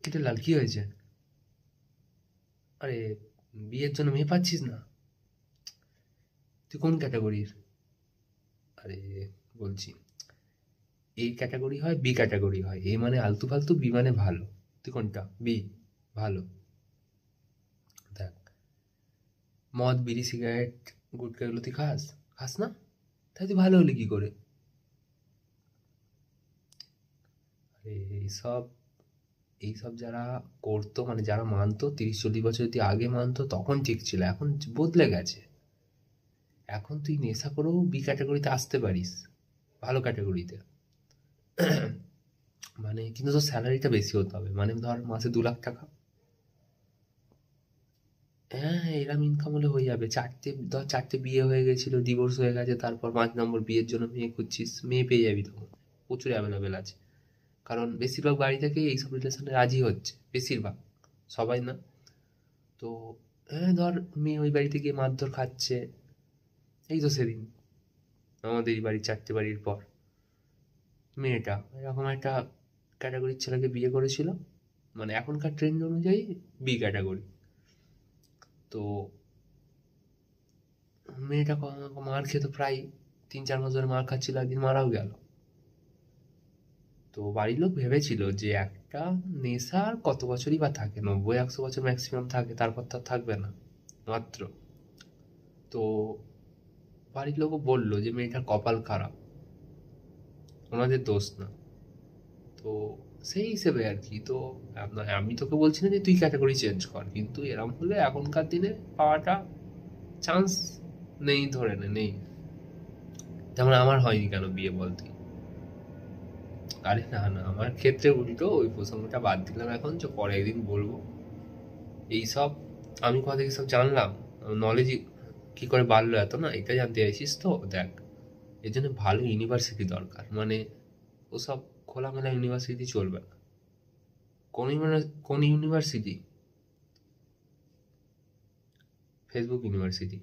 কিরে লাল, কি হয়েছে? আরে, বিয়ের জন্য মেয়ে পাচ্ছিস না? তুই কোন ক্যাটাগরির? আরে, বলছি, এ ক্যাটাগরি হয়, বি ক্যাটাগরি হয়। এ মানে আলতু ফালতু, বি মানে ভালো। তুই কোনটা? বি, ভালো। দেখ, মদ, বিড়ি, সিগারেট, গুটকা এগুলো তুই খাস? খাস না? তাই তুই ভালো হলি কি করে? আরে, এইসব এইসব যারা করতো, মানে যারা মানতো 30-40 বছর যদি আগে মানতো তখন ঠিক ছিল, এখন বদলে গেছে। এখন তুই নেশা করেও বি ক্যাটাগরিতে আসতে পারিস, ভালো ক্যাটাগরিতে। মানে কিন্তু তোর স্যালারিটা বেশি হতে হবে, মানে ধর মাসে 2 লাখ টাকা। হ্যাঁ, এরম ইনকাম হলে হয়ে যাবে। ধর চারটে বিয়ে হয়ে গেছিল, ডিভোর্স হয়ে গেছে, তারপর 5 নম্বর বিয়ের জন্য মেয়ে খুঁজছিস, মেয়ে পেয়ে যাবি তখন। প্রচুর অ্যাভেলেবেল আছে। কারণ বেশিরভাগ বাড়ি থেকে এইসব রিলেশনে রাজি হচ্ছে, বেশিরভাগ, সবাই না। তো হ্যাঁ, ধর মেয়ে ওই বাড়িতে গিয়ে মারধর খাচ্ছে। এই তো সেদিন আমাদের এই বাড়ির 4টে বাড়ির পর মেয়েটা এরকম একটা ক্যাটাগরির ছেলেকে বিয়ে করেছিল, মানে এখনকার ট্রেন্ড অনুযায়ী বি ক্যাটাগরি। তো মেয়েটা মার খেত প্রায়, 3-4 মাস ধরে মার খাচ্ছিল, একদিন মারাও গেল। তো বাড়ির লোক ভেবেছিল যে একটা নেশা আর কত বছরই বা থাকে, 90-100 বছর ম্যাক্সিমাম থাকে, তারপর তো আর থাকবে না মাত্র। তো বাড়ির লোকও বললো যে মেয়েটার কপাল খারাপ, ওনাদের দোষ না। তো সেই হিসেবে আর কি। তো আমি তোকে বলছি না যে তুই ক্যাটাগরি চেঞ্জ কর, কিন্তু এরম হলে এখনকার দিনে পাওয়াটা চান্স নেই, ধরে নে নেই। যেমন আমার হয়নি কেন বিয়ে বল তুই? আরে না না, আমার ক্ষেত্রে উল্টো, ওই প্রসঙ্গটা বাদ দিলাম এখন, যে পরে একদিন বলবো। এইসব আমি কোথা থেকে সব জানলাম, নলেজ কি করে বাড়লো এত, না এটা জানতে চাইছিস তো? দেখ, এর জন্য ভালো ইউনিভার্সিটি দরকার, মানে ওসব খোলামেলা ইউনিভার্সিটি চলবে না। কোন ইউনিভার্সিটি? Facebook university.